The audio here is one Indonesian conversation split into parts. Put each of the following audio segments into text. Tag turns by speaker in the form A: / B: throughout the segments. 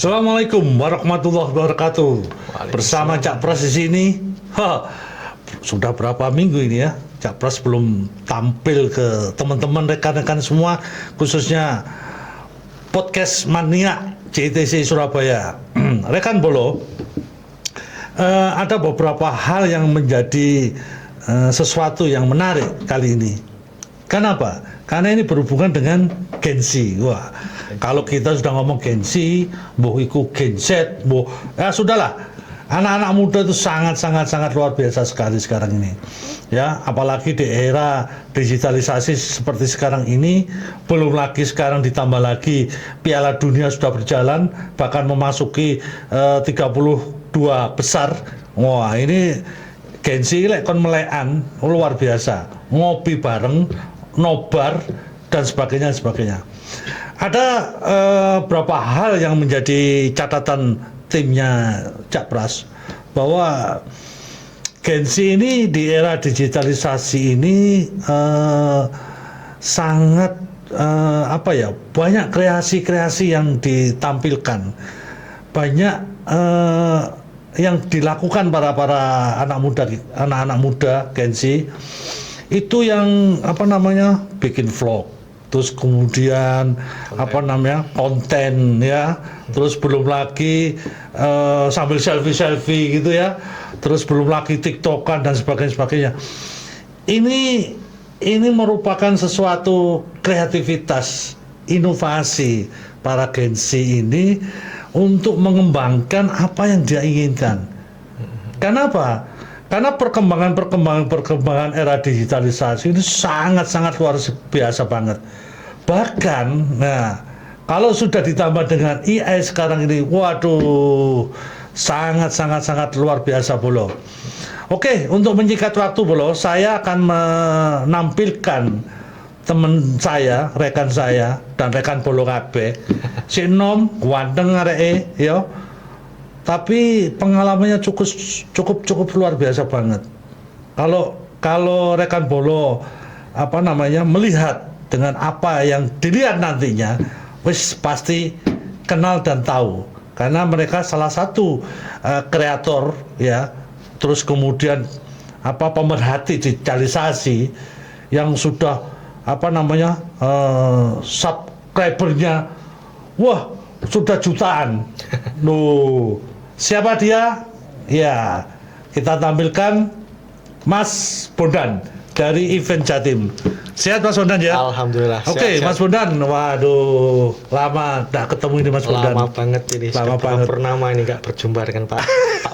A: Assalamualaikum warahmatullahi wabarakatuh. Bersama Cak Pras di sini. Sudah berapa minggu ini ya Cak Pras belum tampil ke teman-teman rekan-rekan semua, khususnya podcast mania JTC Surabaya. Rekan Bolo, ada beberapa hal yang menjadi sesuatu yang menarik kali ini. Kenapa? Karena ini berhubungan dengan Gen Z. Wah, kalau kita sudah ngomong Gen Z, boh iku Gen Z, boh ya sudahlah. Anak-anak muda itu sangat luar biasa sekali sekarang ini. Ya, apalagi di era digitalisasi seperti sekarang ini, belum lagi sekarang ditambah lagi Piala Dunia sudah berjalan, bahkan memasuki 32 besar. Wah, ini Gen Z lek kon melekan luar biasa. Ngopi bareng, nobar dan sebagainya. Ada beberapa hal yang menjadi catatan timnya Cak Pras, bahwa Gen Z ini di era digitalisasi ini sangat banyak kreasi-kreasi yang ditampilkan, banyak yang dilakukan para anak-anak muda Gen Z itu yang bikin vlog, terus kemudian konten ya, terus belum lagi sambil selfie gitu ya, terus belum lagi tiktokan dan sebagainya. Ini merupakan sesuatu kreativitas, inovasi para Gen Z ini untuk mengembangkan apa yang dia inginkan. Kenapa? Karena perkembangan era digitalisasi ini sangat luar biasa banget. Bahkan, kalau sudah ditambah dengan AI sekarang ini, waduh, sangat luar biasa Bolo. Oke, untuk menyingkat waktu Bolo, saya akan menampilkan teman saya, rekan saya, dan rekan Bolo kabeh. Si Nom, ganteng areke, yo. Tapi pengalamannya cukup luar biasa banget. Kalau rekan Bolo melihat dengan apa yang dilihat nantinya, wis pasti kenal dan tahu, karena mereka salah satu kreator ya, terus kemudian pemerhati digitalisasi yang sudah subscribernya wah sudah jutaan. Loh, siapa dia? Ya, kita tampilkan Mas Bondan dari Event Jatim. Sehat Mas Bondan ya?
B: Alhamdulillah.
A: Oke, Mas Bondan. Waduh, lama nggak ketemu ini Mas Bondan.
B: Lama banget ini.
A: Lama banget.
B: Purnama ini nggak berjumpa dengan Pak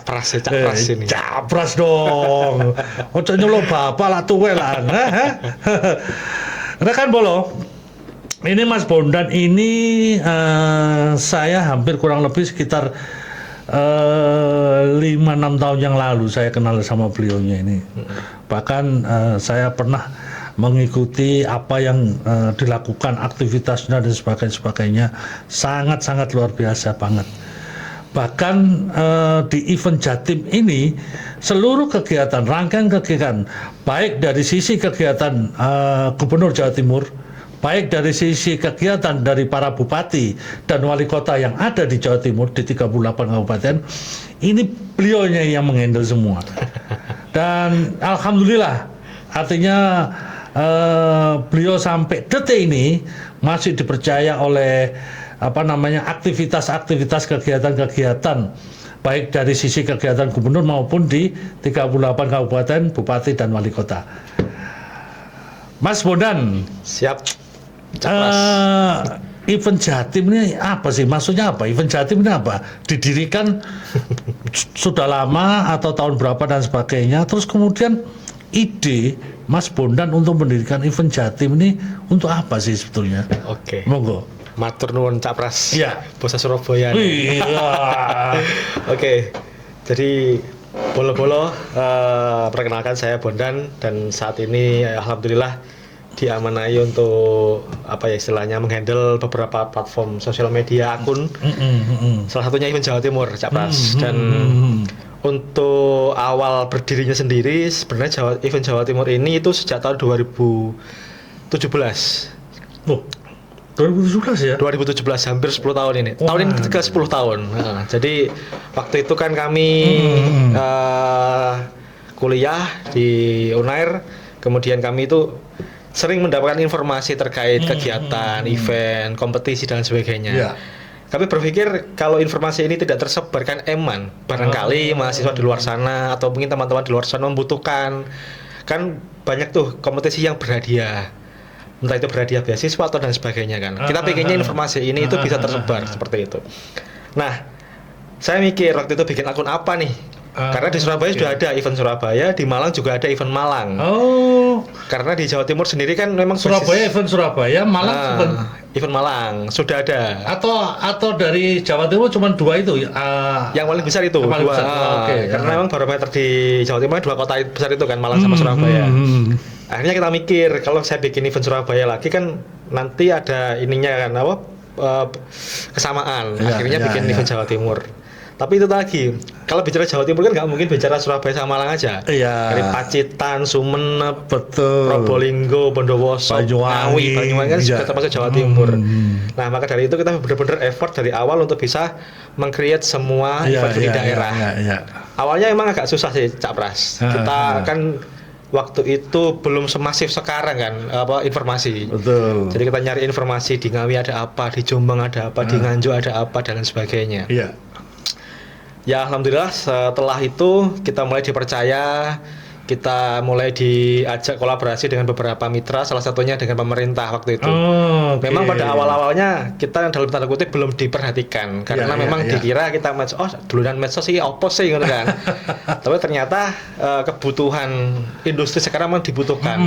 B: Pras, Cak Pras ini.
A: Cak Pras dong. Ojo nyolo bapak lah tuwe lah. Rekan Bolo, ini Mas Bondan ini saya hampir kurang lebih sekitar 5-6 tahun yang lalu saya kenal sama beliaunya ini. Bahkan saya pernah mengikuti apa yang dilakukan, aktivitasnya dan sebagainya, sangat luar biasa banget. Bahkan di event Jatim ini seluruh kegiatan, rangkaian kegiatan, baik dari sisi kegiatan Gubernur Jawa Timur, baik dari sisi kegiatan dari para bupati dan wali kota yang ada di Jawa Timur di 38 kabupaten, ini beliaunya yang menghandle semua. Dan alhamdulillah, artinya beliau sampai detik ini masih dipercaya oleh aktivitas kegiatan baik dari sisi kegiatan gubernur maupun di 38 kabupaten, bupati dan wali kota. Mas Bondan,
B: siap.
A: Event Jatim ini apa sih? Maksudnya apa? Event Jatim ini apa? Didirikan sudah lama atau tahun berapa dan sebagainya. Terus kemudian ide Mas Bondan untuk mendirikan Event Jatim ini untuk apa sih sebetulnya?
B: Oke.
A: Monggo.
B: Matur nuwun Cak Pras.
A: Iya.
B: Basa Surabaya.
A: Iya.
B: Oke. Jadi Bolo-bolo, perkenalkan saya Bondan dan saat ini alhamdulillah diamanai untuk istilahnya menghandle beberapa platform sosial media akun. Salah satunya Event Jawa Timur, Cak Pras. Dan untuk awal berdirinya sendiri sebenarnya Event Jawa Timur ini itu sejak tahun 2017.
A: 2017 ya?
B: 2017, hampir 10 tahun ini. Tahun ini ke 10 tahun. Nah, jadi waktu itu kan kami kuliah di Unair, kemudian kami itu sering mendapatkan informasi terkait kegiatan, event, kompetisi dan sebagainya.
A: Ya.
B: Kami berpikir kalau informasi ini tidak tersebar kan eman, barangkali mahasiswa di luar sana atau mungkin teman-teman di luar sana membutuhkan. Kan banyak tuh kompetisi yang berhadiah, entah itu berhadiah beasiswa atau dan sebagainya kan. Kita pengennya informasi ini itu bisa tersebar seperti itu. Nah, saya mikir waktu itu bikin akun apa nih? Karena di Surabaya sudah ada event Surabaya, di Malang juga ada event Malang.
A: Oh.
B: Karena di Jawa Timur sendiri kan memang
A: Surabaya event Surabaya, Malang
B: event Malang sudah ada.
A: Atau dari Jawa Timur cuma 2 itu.
B: Yang paling besar itu
A: paling
B: 2.
A: besar.
B: Karena memang barometer di Jawa Timur 2 kota besar itu kan, Malang sama Surabaya. Akhirnya kita mikir kalau saya bikin event Surabaya lagi kan nanti ada ininya kan apa kesamaan. Akhirnya bikin event Jawa Timur. Tapi itu lagi, kalau bicara Jawa Timur kan nggak mungkin bicara Surabaya sama Malang aja. Dari Pacitan, Sumeneb, Probolinggo, Bondowoso, Ngawi, Banyuwangi kan juga termasuk Jawa Timur. Nah, maka dari itu kita benar-benar effort dari awal untuk bisa meng-create semua event di daerah. Awalnya emang agak susah sih, Cak Pras. Kita kan waktu itu belum semasif sekarang kan informasi.
A: Betul.
B: Jadi kita nyari informasi di Ngawi ada apa, di Jombang ada apa, di Nganjuk ada apa dan sebagainya.
A: Iya.
B: Ya alhamdulillah setelah itu kita mulai dipercaya, kita mulai diajak kolaborasi dengan beberapa mitra, salah satunya dengan pemerintah waktu itu. Memang pada awal-awalnya kita dalam tanda kutip belum diperhatikan karena memang dikira kita duluan medsos sih opo sih gitu kan. Tapi ternyata kebutuhan industri sekarang memang dibutuhkan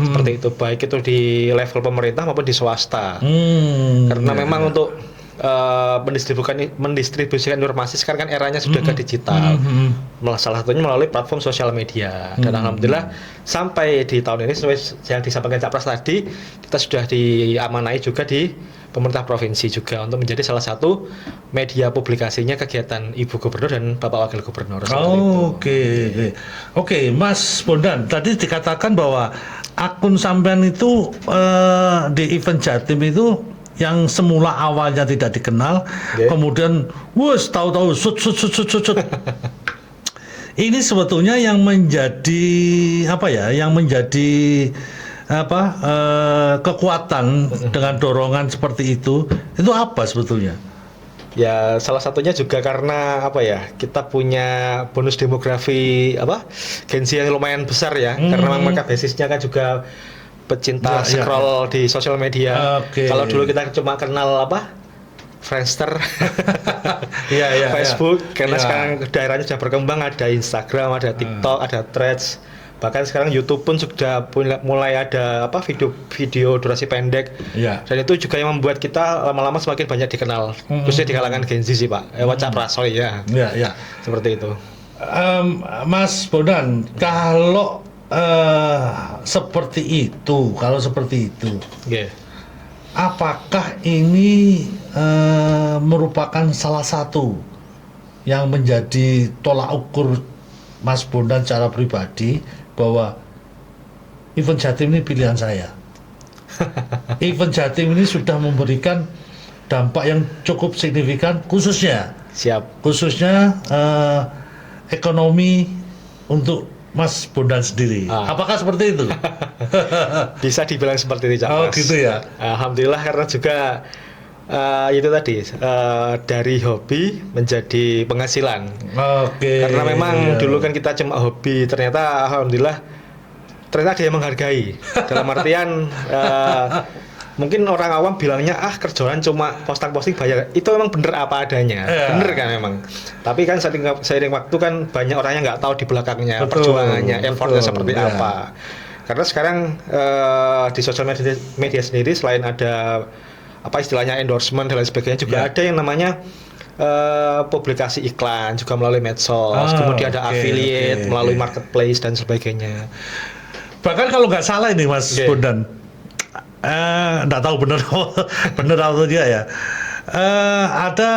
B: seperti itu, baik itu di level pemerintah maupun di swasta. Karena memang untuk mendistribusikan informasi sekarang kan eranya sudah ke digital. Salah satunya melalui platform sosial media. Dan alhamdulillah sampai di tahun ini sesuai yang disampaikan Cak Pras tadi, kita sudah diamanai juga di pemerintah provinsi juga untuk menjadi salah satu media publikasinya kegiatan Ibu Gubernur dan Bapak Wakil Gubernur.
A: Oke, Mas Bondan, tadi dikatakan bahwa akun sampean itu di event Jatim itu yang semula awalnya tidak dikenal, kemudian tahu-tahu sut. Ini sebetulnya yang menjadi kekuatan dengan dorongan seperti itu apa sebetulnya?
B: Ya salah satunya juga karena kita punya bonus demografi Gen Z yang lumayan besar ya, karena memang mereka basisnya kan juga pecinta scroll di sosial media. Kalau dulu kita cuma kenal Friendster, Facebook, karena sekarang daerahnya sudah berkembang, ada Instagram, ada TikTok, ada Threads, bahkan sekarang YouTube pun sudah mulai ada video durasi pendek. Dan itu juga yang membuat kita lama-lama semakin banyak dikenal, khususnya di kalangan Gen Z sih Pak. Cak Pras, seperti itu.
A: Mas Bondan, kalau seperti itu, apakah ini merupakan salah satu yang menjadi tolak ukur Mas Bondan secara pribadi bahwa event Jatim ini pilihan saya? Event Jatim ini sudah memberikan dampak yang cukup signifikan, khususnya ekonomi untuk Mas Bondan sendiri. Apakah seperti itu?
B: Bisa dibilang seperti itu, Cak Pras.
A: Gitu ya.
B: Alhamdulillah, karena juga itu tadi dari hobi menjadi penghasilan. Karena memang dulu kan kita cuma hobi, ternyata alhamdulillah ada yang menghargai. Dalam artian mungkin orang awam bilangnya kerjaan cuma posting bayar. Itu memang bener apa adanya, bener kan memang. Tapi kan seiring waktu kan banyak orang yang nggak tahu di belakangnya perjuangannya, effortnya seperti apa. Karena sekarang di sosial media sendiri selain ada istilahnya endorsement dan lain sebagainya, juga ada yang namanya publikasi iklan juga melalui medsos, kemudian ada affiliate melalui marketplace dan sebagainya.
A: Bahkan kalau nggak salah ini Mas Bondan, nggak tahu bener atau dia ya, ada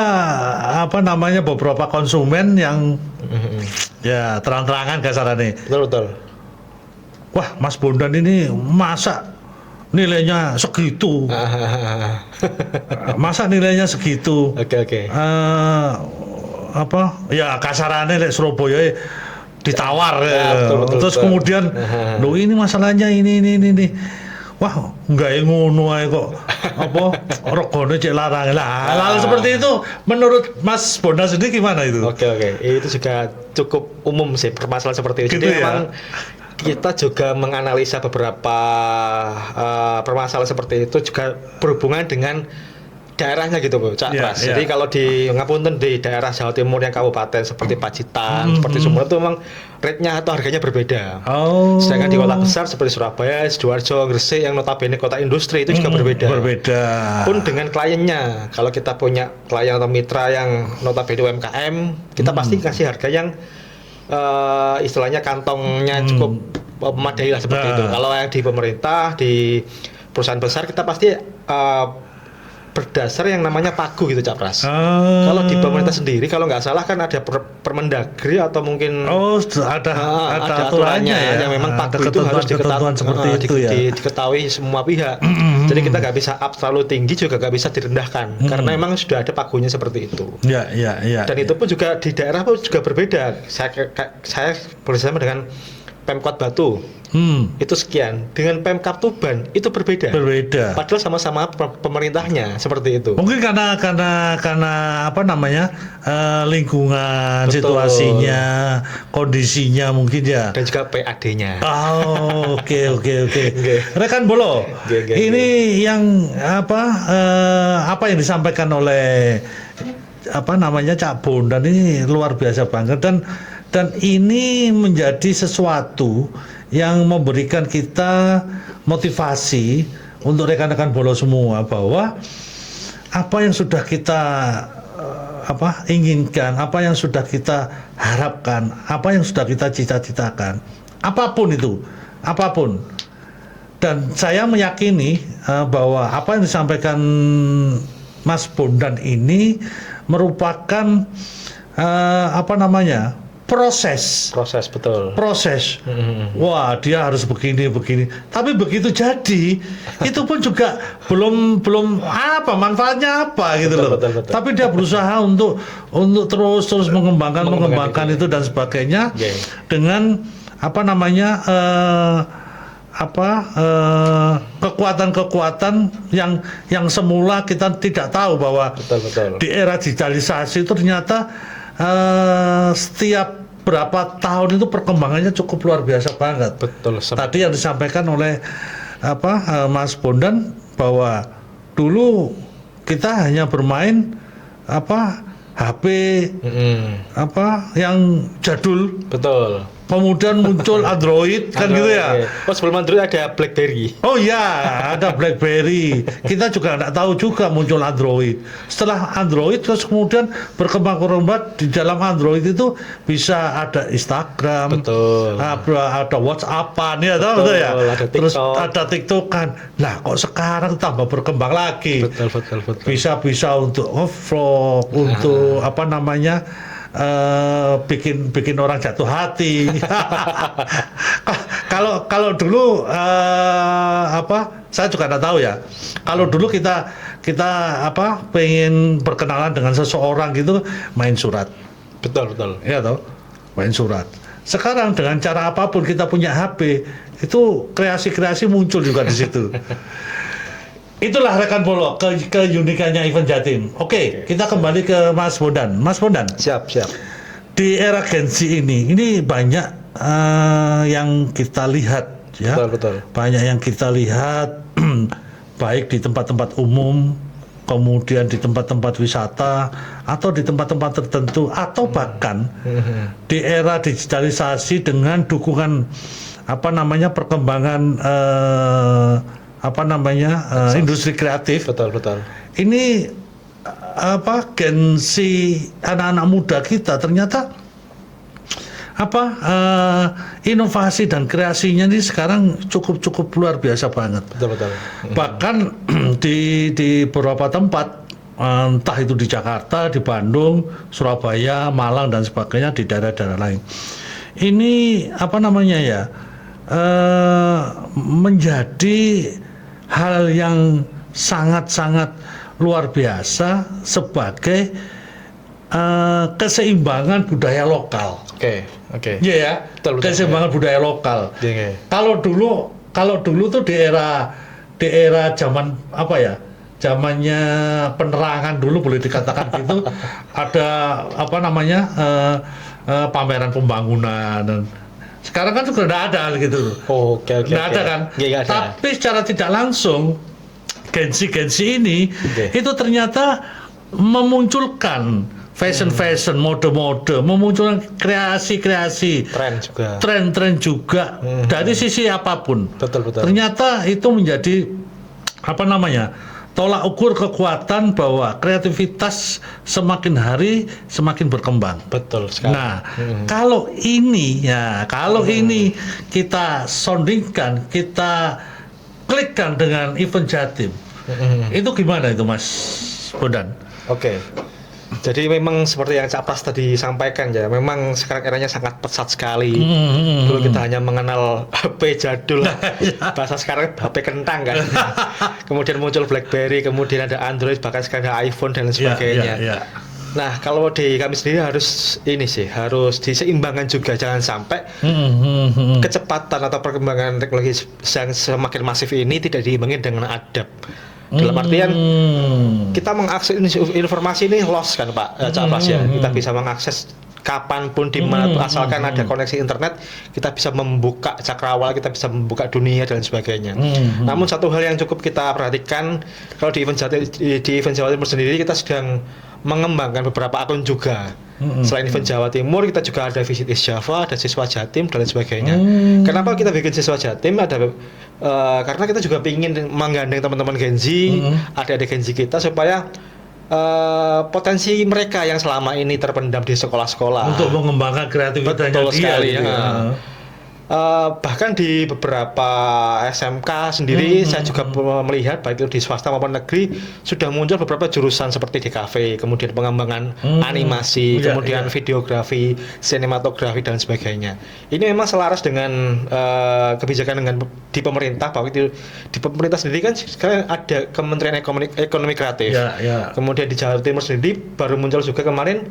A: beberapa konsumen yang ya terang-terangan kasarannya.
B: Betul.
A: Wah, Mas Bondan ini masa nilainya segitu. Masa nilainya segitu?
B: Oke.
A: Apa? Ya kasarannya lek Surabaya ditawar
B: Ya, betul,
A: terus
B: betul.
A: kemudian loh ini masalahnya ini. Wah, enggak ngono ae kok. Apa regane cek larang. Lah, hal seperti itu menurut Mas Bondan sendiri gimana itu?
B: Oke. Itu juga cukup umum sih permasalahan seperti itu.
A: Gitu
B: Jadi
A: ya?
B: memang kita juga menganalisa beberapa permasalahan seperti itu juga berhubungan dengan daerahnya gitu Bu, Cak
A: Iya,
B: Pras.
A: iya.
B: Jadi kalau di ngapunten di daerah Jawa Timur yang kabupaten seperti Pacitan, seperti Sumber itu memang rate-nya atau harganya berbeda.
A: Oh.
B: Sedangkan di kota besar seperti Surabaya, Sidoarjo, Gresik yang notabene kota industri itu juga berbeda.
A: Berbeda.
B: Pun dengan kliennya, kalau kita punya klien atau mitra yang notabene UMKM, kita pasti kasih harga yang istilahnya kantongnya cukup memadai lah seperti itu. Kalau yang di pemerintah, di perusahaan besar kita pasti berdasar yang namanya pagu gitu Cak Pras. Kalau di pemerintah sendiri kalau nggak salah kan ada Permendagri atau mungkin
A: ada
B: aturannya
A: ya.
B: yang memang
A: Ada
B: pagu itu harus
A: ketentuan seperti itu ya.
B: diketahui semua pihak. Jadi kita nggak bisa up terlalu tinggi juga nggak bisa direndahkan karena memang sudah ada pagunya seperti itu.
A: Ya.
B: Dan itu pun juga di daerah pun juga berbeda. Saya bersama dengan Pemkot Batu itu sekian, dengan Pemkab Tuban itu berbeda. Padahal sama-sama pemerintahnya seperti itu.
A: Mungkin karena apa namanya lingkungan,
B: Betul.
A: situasinya, kondisinya mungkin ya.
B: Dan juga PAD-nya.
A: Oh, oke.
B: Nggih.
A: Rekan Bolo,
B: Nggih.
A: ini yang apa yang disampaikan oleh apa namanya Cak Bondan ini luar biasa banget dan ini menjadi sesuatu yang memberikan kita motivasi untuk rekan-rekan Bolo semua bahwa apa yang sudah kita inginkan, apa yang sudah kita harapkan, apa yang sudah kita cita-citakan, apapun itu, apapun. Dan saya meyakini bahwa apa yang disampaikan Mas Bondan ini merupakan proses,
B: betul.
A: Wah, dia harus begini. Tapi begitu jadi, itu pun juga belum manfaatnya apa gitu loh.
B: Betul.
A: Tapi dia berusaha untuk terus mengembangkan itu dan sebagainya dengan kekuatan-kekuatan yang semula kita tidak tahu bahwa
B: Betul.
A: di era digitalisasi itu ternyata setiap berapa tahun itu perkembangannya cukup luar biasa banget.
B: Betul.
A: Tadi yang disampaikan oleh Mas Bondan bahwa dulu kita hanya bermain HP yang jadul.
B: Betul.
A: Kemudian muncul Android kan gitu ya.
B: Oh, sebelum Android ada BlackBerry.
A: Oh ya, ada BlackBerry. Kita juga nggak tahu juga muncul Android. Setelah Android terus kemudian berkembang di dalam Android itu bisa ada Instagram,
B: Betul.
A: ada WhatsAppan ya, betul ya.
B: Ada
A: Terus
B: TikTok.
A: ada TikTokan. Nah, kok sekarang tambah berkembang lagi.
B: Betul.
A: Bisa untuk vlog, untuk bikin orang jatuh hati. Kalau dulu saya juga nggak tahu ya. Kalau dulu kita pengen berkenalan dengan seseorang gitu main surat.
B: Betul.
A: Ya toh, main surat. Sekarang dengan cara apapun kita punya HP, itu kreasi-kreasi muncul juga di situ. Itulah rekan Bolo keunikannya event Jatim. Oke, kita kembali ke Mas Bondan. Mas Bondan.
B: Siap.
A: Di era Gen Z ini banyak yang kita lihat ya.
B: Betul.
A: Banyak yang kita lihat baik di tempat-tempat umum, kemudian di tempat-tempat wisata atau di tempat-tempat tertentu atau bahkan di era digitalisasi dengan dukungan perkembangan industri kreatif.
B: Betul.
A: Ini Gen Z anak-anak muda kita ternyata inovasi dan kreasinya ini sekarang cukup luar biasa banget.
B: Betul.
A: Bahkan di beberapa tempat, entah itu di Jakarta, di Bandung, Surabaya, Malang dan sebagainya, di daerah-daerah lain. Ini menjadi hal yang sangat-sangat luar biasa sebagai keseimbangan budaya lokal.
B: Oke.
A: Iya ya,
B: Betul.
A: keseimbangan budaya lokal.
B: Iya.
A: Kalau dulu tuh di era zaman apa ya? Zamannya penerangan dulu boleh dikatakan gitu. Ada apa namanya? Pameran pembangunan dan sekarang kan sudah tidak ada gitu.
B: Oke.
A: Nggak ada kan?
B: Nggak ada.
A: Tapi secara tidak langsung Gensi ini itu ternyata memunculkan fashion, mode-mode, memunculkan kreasi-kreasi, tren juga dari sisi apapun.
B: Betul.
A: Ternyata itu menjadi apa namanya? Tolak ukur kekuatan bahwa kreativitas semakin hari semakin berkembang.
B: Betul sekali.
A: Nah, kalau ini kita soundingkan, kita klikkan dengan event Jatim, itu gimana itu Mas Bondan?
B: Oke. Jadi memang seperti yang Cak Pras tadi sampaikan ya, memang sekarang eranya sangat pesat sekali. Dulu kita hanya mengenal HP jadul, bahasa sekarang HP kentang kan. Kemudian muncul BlackBerry, kemudian ada Android, bahkan sekarang ada iPhone dan sebagainya. Nah, kalau di kami sendiri harus diseimbangkan juga, jangan sampai kecepatan atau perkembangan teknologi yang semakin masif ini tidak diimbangi dengan adab. Dalam artian kita mengakses informasi ini lost kan Pak Cak Pras ya. Kita bisa mengakses kapanpun dimana asalkan ada koneksi internet, kita bisa membuka cakrawala, kita bisa membuka dunia dan sebagainya. Namun satu hal yang cukup kita perhatikan kalau di event Jawa Timur sendiri, kita sedang mengembangkan beberapa akun juga. Selain event Jawa Timur, kita juga ada Visit East Java, ada Siswa Jatim dan sebagainya. Kenapa kita bikin Siswa Jatim? Karena kita juga ingin menggandeng teman-teman Genzi, adik-adik Genzi kita supaya potensi mereka yang selama ini terpendam di sekolah-sekolah
A: untuk mengembangkan kreativitasnya.
B: Betul sekali
A: gitu
B: ya. Bahkan di beberapa SMK sendiri saya juga melihat baik itu di swasta maupun negeri sudah muncul beberapa jurusan seperti DKV, kemudian pengembangan animasi, kemudian videografi, sinematografi dan sebagainya. Ini memang selaras dengan kebijakan di pemerintah, bahwa itu di pemerintah sendiri kan sekarang ada Kementerian Ekonomi Kreatif. Kemudian di Jawa Timur sendiri baru muncul juga kemarin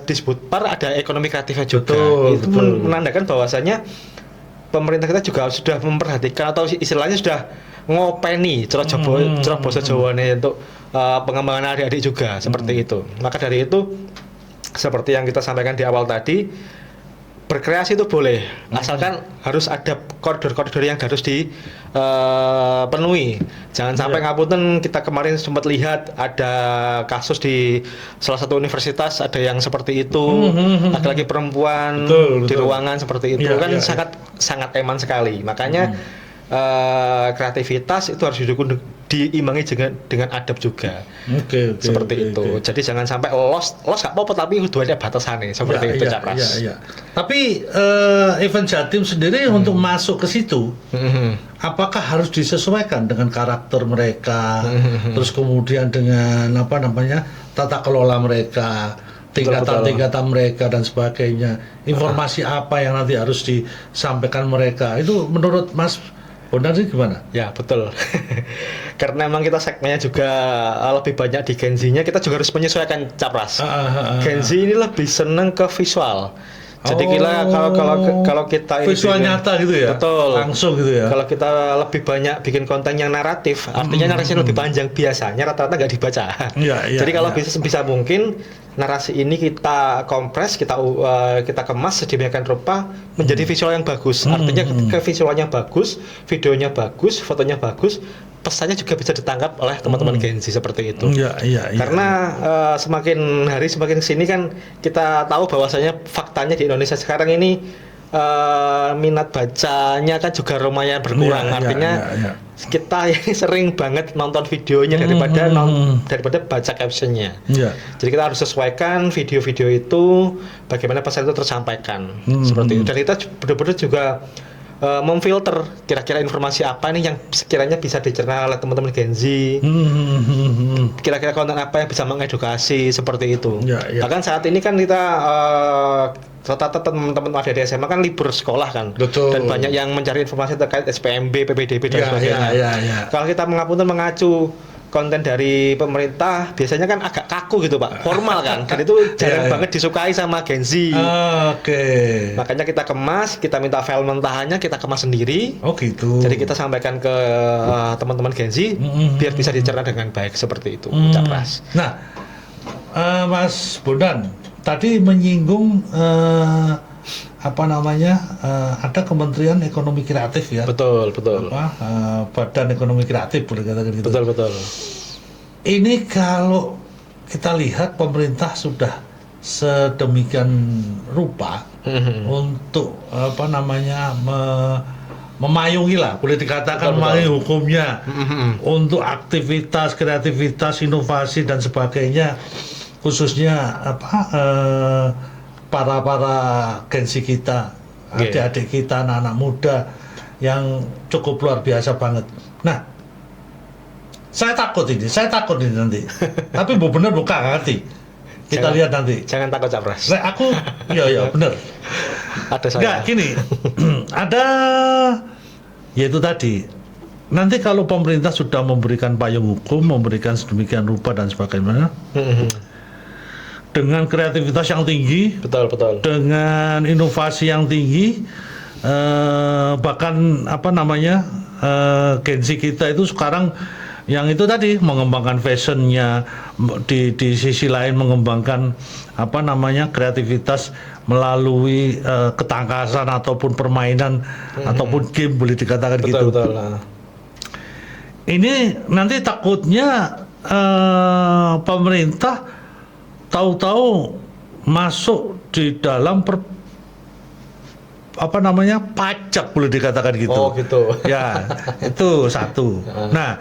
B: disebut ada ekonomi kreatifnya juga. Itu menandakan bahwasanya pemerintah kita juga sudah memperhatikan atau istilahnya sudah ngopeni cara basa Jawane untuk pengembangan adik-adik juga seperti itu. Maka dari itu seperti yang kita sampaikan di awal tadi, berkreasi itu boleh, asalkan harus ada koridor-koridor yang harus dipenuhi. Jangan sampai ngapunten, kita kemarin sempat lihat ada kasus di salah satu universitas, ada yang seperti itu, laki-laki perempuan di ruangan seperti itu, sangat eman sekali. Makanya kreativitas itu harus diimbangi dengan adab juga. Seperti itu. Jadi jangan sampai lost gak apa-apa, tapi kudu ada batasannya seperti itu Cak Pras.
A: Tapi event Jatim sendiri untuk masuk ke situ, apakah harus disesuaikan dengan karakter mereka, terus kemudian dengan tata kelola mereka, tingkatan mereka dan sebagainya. Informasi apa yang nanti harus disampaikan mereka, itu menurut Mas Bondan sih gimana?
B: Ya betul. Karena memang kita segmennya juga lebih banyak di Genzi-nya, kita juga harus menyesuaikan Cak Pras. Genzi ini lebih senang ke visual. Jadi kalau kita
A: visual nyata gitu ya,
B: betul,
A: langsung gitu ya.
B: Kalau kita lebih banyak bikin konten yang naratif, artinya narasinya lebih panjang, biasanya rata-rata nggak dibaca. Jadi kalau bisa mungkin narasi ini kita kompres, kita kemas sedemikian rupa menjadi visual yang bagus. Artinya ketika visualnya bagus, videonya bagus, fotonya bagus, pesannya juga bisa ditangkap oleh teman-teman Genzi seperti itu. Karena semakin hari semakin sini kan kita tahu bahwasanya faktanya di Indonesia sekarang ini minat bacanya kan juga lumayan berkurang. Artinya kita ini sering banget nonton videonya daripada baca captionnya. Jadi kita harus sesuaikan video-video itu bagaimana pesan itu tersampaikan seperti itu. Dan kita benar-benar juga memfilter kira-kira informasi apa nih yang sekiranya bisa dicerna oleh teman-teman Genzi, kira-kira konten apa yang bisa mengedukasi seperti itu. Bahkan saat ini kan kita rata-rata teman-teman ada di SMA kan libur sekolah kan.
A: Betul.
B: Dan banyak yang mencari informasi terkait SPMB, PPDB dan
A: Ya,
B: sebagainya.
A: ya.
B: Kalau kita mengacu konten dari pemerintah biasanya kan agak kaku gitu Pak, formal kan. Dan itu jarang banget disukai sama Gen Z.
A: Oke.
B: Makanya kita kemas, kita minta file mentahannya, kita kemas sendiri.
A: Oh gitu.
B: Jadi kita sampaikan ke teman-teman Gen Z biar bisa dicerna dengan baik seperti itu, Capras.
A: Nah, Mas Bondan tadi menyinggung ada Kementerian Ekonomi Kreatif ya.
B: Betul.
A: Badan Ekonomi Kreatif boleh katakan gitu.
B: Betul.
A: Ini kalau kita lihat pemerintah sudah sedemikian rupa untuk memayungi lah, boleh dikatakan memayungi hukumnya untuk aktivitas, kreativitas, inovasi dan sebagainya, khususnya para Gen Z kita, adik-adik kita, anak-anak muda yang cukup luar biasa banget. Nah, saya takut ini nanti. Tapi benar bukan nanti. Kita lihat nanti.
B: Jangan takut Capras.
A: Nah, aku ya benar.
B: Ada saya.
A: Enggak, gini. Ada yaitu tadi. Nanti kalau pemerintah sudah memberikan payung hukum, memberikan sedemikian rupa dan sebagainya, dengan kreativitas yang tinggi,
B: Betul.
A: dengan inovasi yang tinggi, bahkan Gen Z kita itu sekarang yang itu tadi mengembangkan fashionnya, di sisi lain mengembangkan kreativitas melalui ketangkasan ataupun permainan ataupun game boleh dikatakan gitu.
B: Betul.
A: Ini nanti takutnya pemerintah tahu-tahu masuk di dalam pajak boleh dikatakan gitu.
B: Oh gitu.
A: Ya, itu satu. Nah,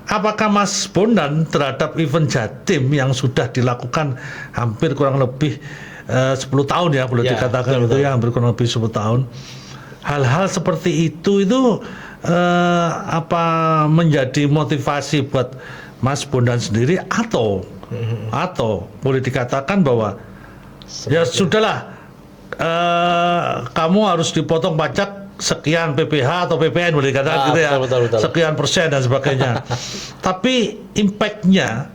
A: apakah Mas Bondan terhadap event Jatim yang sudah dilakukan hampir kurang lebih 10 tahun ya boleh dikatakan betul. Ya hampir kurang lebih 10 tahun, hal-hal seperti itu menjadi motivasi buat Mas Bondan sendiri atau boleh dikatakan bahwa ya sudahlah, kamu harus dipotong pajak sekian PPH atau PPN boleh dikatakan gitu ya,
B: betul.
A: sekian persen dan sebagainya. Tapi impact-nya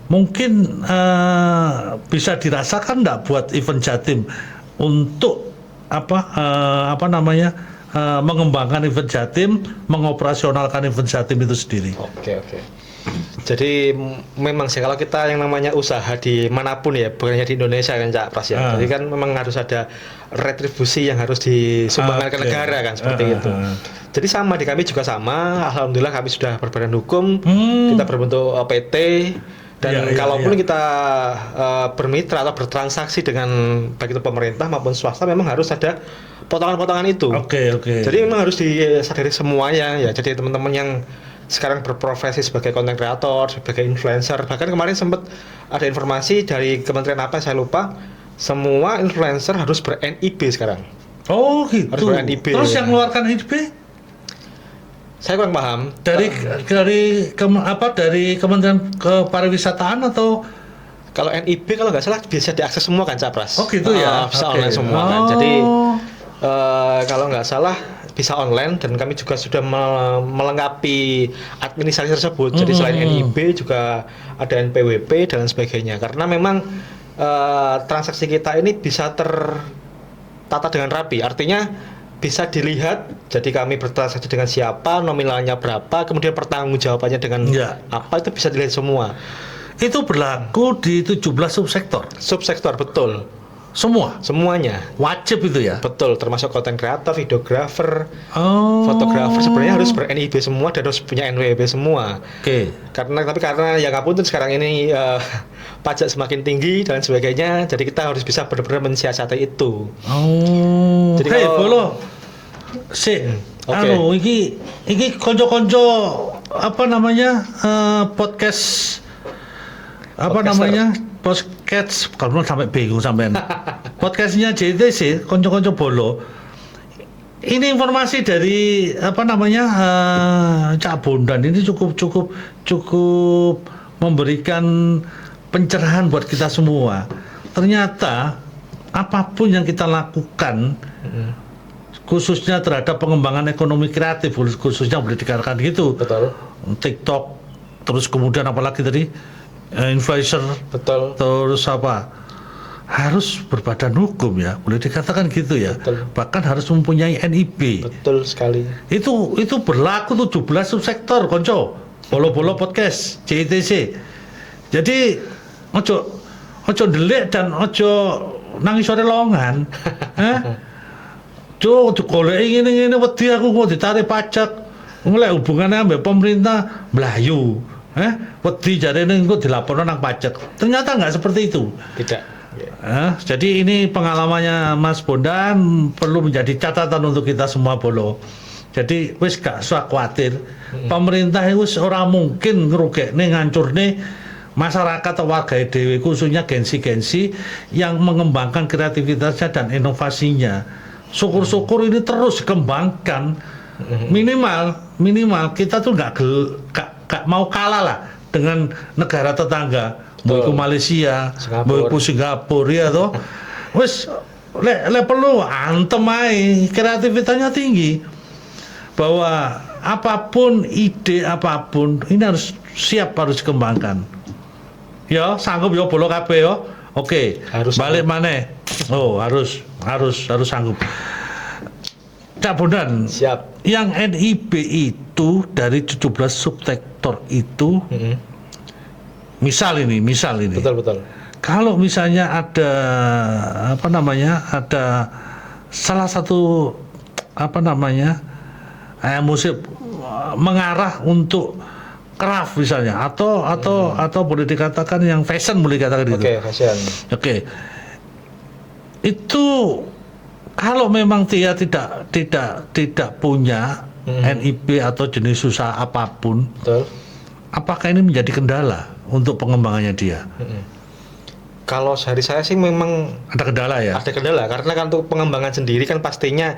A: mungkin bisa dirasakan enggak buat event Jatim untuk mengembangkan event Jatim, mengoperasionalkan event Jatim itu sendiri.
B: Oke. Jadi memang sih kalau kita yang namanya usaha di manapun ya, bukan hanya di Indonesia kan Cak Pras ya. Jadi kan memang harus ada retribusi yang harus disumbangkan ke negara kan seperti itu. Jadi sama di kami juga sama. Alhamdulillah kami sudah berbadan hukum, kita berbentuk PT dan kalaupun kita bermitra atau bertransaksi dengan baik itu pemerintah maupun swasta memang harus ada potongan-potongan itu.
A: Oke.
B: Jadi memang harus disadari semuanya ya. Jadi teman-teman yang sekarang berprofesi sebagai content creator, sebagai influencer, bahkan kemarin sempat ada informasi dari kementerian apa saya lupa, semua influencer harus ber-NIB sekarang.
A: Oh gitu.
B: Harus ber-NIB.
A: Terus yang mengeluarkan NIB?
B: Saya kurang paham.
A: Dari Kementerian Kepariwisataan atau?
B: Kalau NIB kalau nggak salah bisa diakses semua kan Capras.
A: Oh gitu ya.
B: Bisa online semua kan. Jadi kalau nggak salah bisa online dan kami juga sudah melengkapi administrasi tersebut. Jadi selain NIB juga ada NPWP dan sebagainya. Karena memang transaksi kita ini bisa tertata dengan rapi. Artinya bisa dilihat. Jadi kami bertransaksi dengan siapa, nominalnya berapa, kemudian pertanggungjawabannya dengan apa itu bisa dilihat semua.
A: Itu berlaku di 17 subsektor.
B: Subsektor betul. Semuanya
A: wajib itu ya.
B: Betul, termasuk content creator, videographer, fotografer sebenarnya harus ber-NIB semua dan harus punya NWB semua.
A: Oke.
B: Karena ya ngapunten sekarang ini pajak semakin tinggi dan sebagainya, jadi kita harus bisa benar-benar mensiasati itu.
A: Jadi kalau iki konco-konco podcast podcast kalau sampai bingung sampean. Podcastnya JTC konco-konco bolo. Ini informasi dari Cak Bondan ini cukup memberikan pencerahan buat kita semua. Ternyata apapun yang kita lakukan, khususnya terhadap pengembangan ekonomi kreatif, khususnya boleh dikatakan gitu.
B: Betul.
A: TikTok, terus kemudian apalagi tadi influencer,
B: Betul.
A: terus apa? Harus berbadan hukum ya, boleh dikatakan gitu ya.
B: Betul.
A: Bahkan harus mempunyai NIB.
B: Betul sekali.
A: Itu berlaku 17 subsektor, konco. Bolo-bolo podcast, JITC. Jadi ojo delik dan ojo nangis sore longan. Cuk, goleki ngene-ngene wedi aku kok ditarik pajak. Mulai hubungannya ambek pemerintah blayu. Wedi jarene engko dilaporno nang pajak. Ternyata enggak seperti itu.
B: Tidak.
A: Jadi ini pengalamannya Mas Bondan perlu menjadi catatan untuk kita semua bolo. Jadi wis gak usah khawatir. Pemerintah wis ora mungkin ngrugekne ngancurne masyarakat atau warga dhewe, khususnya gensi-gensi yang mengembangkan kreativitasnya dan inovasinya. Syukur-syukur ini terus dikembangkan. Minimal kita tuh nggak mau kalah lah dengan negara tetangga, mau ke Malaysia, mau ke Singapura ya toh. Wes le perlu antem ae, kreativitasnya tinggi. Bahwa apapun ide apapun ini harus dikembangkan. Ya, sanggup ya bolo kabeh ya. Oke, harus balik maneh. Oh, harus sanggup. Cak Bondan.
B: Siap.
A: Yang NIB itu dari 17 subsektor itu, misal ini.
B: Betul.
A: Kalau misalnya ada ada salah satu musik mengarah untuk craft misalnya atau boleh dikatakan yang fashion, boleh dikatakan gitu.
B: Oke, fashion.
A: Oke. Itu kalau memang dia tidak punya NIB atau jenis usaha apapun,
B: betul.
A: Apakah ini menjadi kendala untuk pengembangannya dia?
B: Kalau dari saya sih memang
A: ada kendala ya.
B: Ada kendala karena kan untuk pengembangan sendiri kan pastinya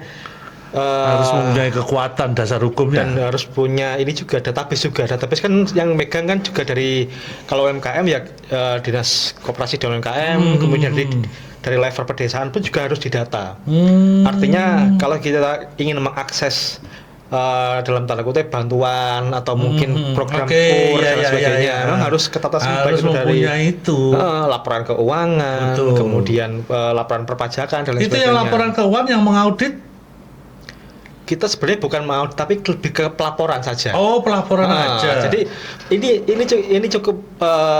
A: harus mempunyai kekuatan dasar hukumnya
B: dan harus punya ini juga database kan yang megang kan juga dari kalau UMKM ya Dinas Koperasi dan UMKM, kemudian dari level pedesaan pun juga harus didata. Artinya kalau kita ingin mengakses dalam tanda kutip bantuan atau mungkin program KUR dan sebagainya, memang harus ketata baik itu dari laporan keuangan, kemudian laporan perpajakan dan lain sebagainya.
A: Itu yang laporan keuangan yang mengaudit.
B: Kita sebenarnya bukan mau, tapi lebih ke pelaporan saja.
A: Oh, pelaporan aja.
B: Jadi ini cukup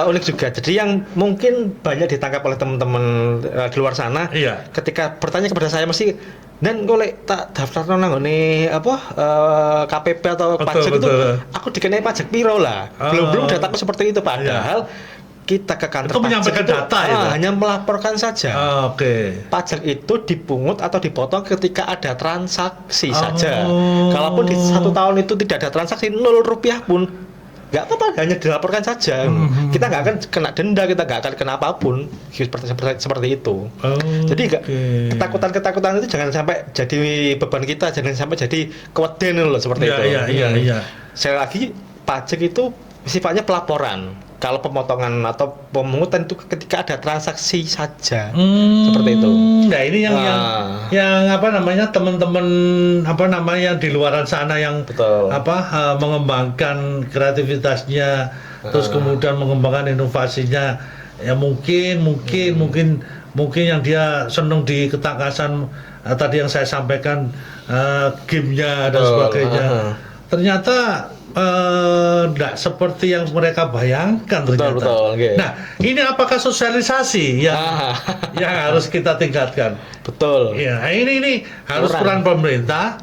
B: unik juga. Jadi yang mungkin banyak ditangkap oleh teman-teman di luar sana. Iya. Ketika bertanya kepada saya mesti, dan golek tak daftar nang ngene KPP atau pajak itu, aku dikenai pajak piro lah. Belum dataku seperti itu padahal. Kita ke kantor pajak itu hanya melaporkan saja. Pajak itu dipungut atau dipotong ketika ada transaksi saja. Kalaupun di 1 tahun itu tidak ada transaksi, 0 rupiah pun nggak apa-apa, hanya dilaporkan saja. Kita nggak akan kena denda, kita nggak akan kena apapun seperti itu. Jadi ketakutan itu jangan sampai jadi beban kita, jangan sampai jadi keweden loh seperti itu.
A: Iya.
B: Sekali lagi pajak itu sifatnya pelaporan. Kalau pemotongan atau pemungutan itu ketika ada transaksi saja, seperti itu.
A: Nah ini yang teman-teman di luaran sana yang mengembangkan kreativitasnya, terus kemudian mengembangkan inovasinya, ya mungkin yang dia senang di ketangkasan tadi yang saya sampaikan, gamenya dan sebagainya. Ternyata tidak seperti yang mereka bayangkan ternyata.
B: Betul.
A: Nah, ini apakah sosialisasi yang harus kita tingkatkan? Betul. Ya, ini harus peran pemerintah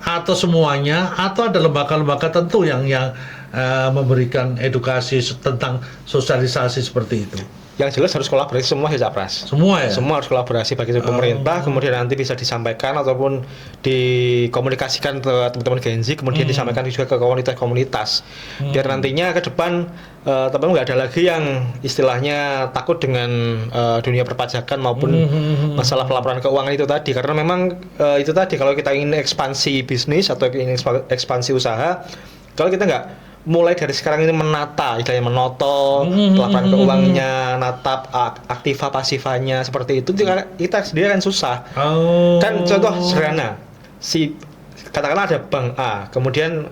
A: atau semuanya, atau ada lembaga-lembaga tentu yang memberikan edukasi tentang sosialisasi seperti itu.
B: Yang jelas harus kolaborasi semua ya, Capras.
A: Semua ya?
B: Semua harus kolaborasi bagi pemerintah, kemudian nanti bisa disampaikan ataupun dikomunikasikan ke teman-teman Gen Z, kemudian disampaikan juga ke komunitas-komunitas. Biar nantinya ke depan teman-teman nggak ada lagi yang istilahnya takut dengan dunia perpajakan maupun masalah pelaporan keuangan itu tadi. Karena memang itu tadi, kalau kita ingin ekspansi bisnis atau ingin ekspansi usaha, kalau kita nggak mulai dari sekarang ini menata, istilahnya menoto laporan keuangannya, nata aktiva pasifanya seperti itu, kita sendiri kan susah. Kan contoh sederhana, katakanlah ada bank A, kemudian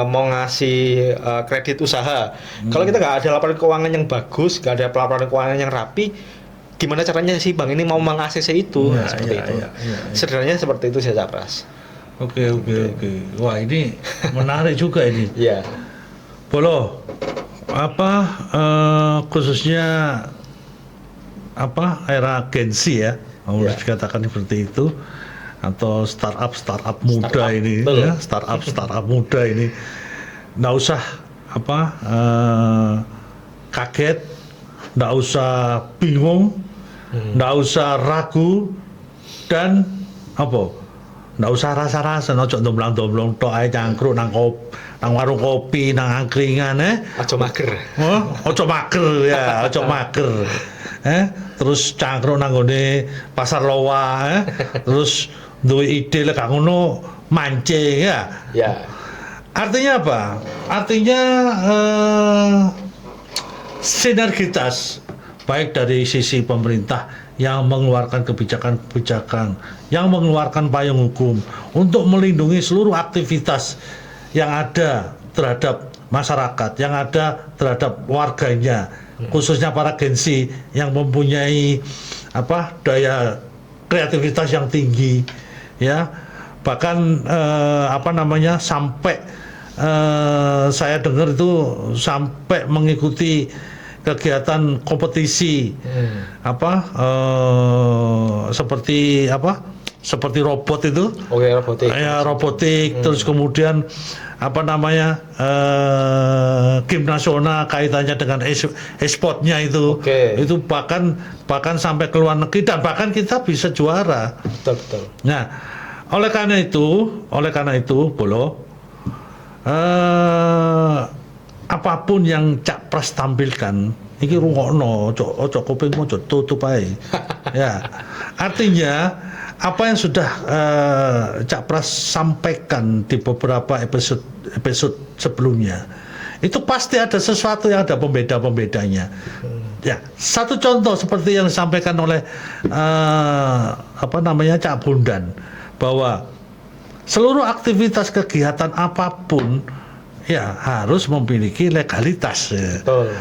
B: mau ngasih kredit usaha. Kalau kita nggak ada laporan keuangan yang bagus, nggak ada laporan keuangan yang rapi, gimana caranya si bank ini mau meng-ACC itu? Seperti itu. Sederhananya seperti itu saja, Pras.
A: Oke. Wah, ini menarik juga ini.
B: Iya.
A: Bolo, khususnya era Gen Z ya, harus dikatakan seperti itu, atau startup muda ini, ya, startup muda ini, nggak usah kaget, nggak usah bingung, nggak usah ragu, dan nggak usah rasa-rasa, ojo domblong tok ae cangkruk nang warung kopi, nang angkringan
B: Ojo mager.
A: Ojo mager. Terus cangkruk nang ngone pasar loa, terus duwe ide lek gak ngono mancing ya.
B: Ya.
A: Artinya apa? Artinya sinergitas baik dari sisi pemerintah yang mengeluarkan kebijakan-kebijakan, yang mengeluarkan payung hukum untuk melindungi seluruh aktivitas yang ada terhadap masyarakat, yang ada terhadap warganya, khususnya para Gen Z yang mempunyai daya kreativitas yang tinggi, ya, bahkan sampai saya dengar itu sampai mengikuti kegiatan kompetisi seperti robot itu.
B: Robotik.
A: Ya, robotik. Terus kemudian game nasional kaitannya dengan e-sportnya itu. Itu bahkan sampai ke luar negeri dan bahkan kita bisa juara.
B: Betul.
A: Nah, oleh karena itu, Bolo, apapun yang Cak Pras tampilkan, iki rungokno, ojo kupingmu ojo tutup ae. Ya. Artinya apa yang sudah Cak Pras sampaikan di beberapa episode sebelumnya, itu pasti ada sesuatu yang ada pembedanya. Ya, satu contoh seperti yang disampaikan oleh Cak Bondan, bahwa seluruh aktivitas kegiatan apapun ya harus memiliki legalitas.
B: Betul.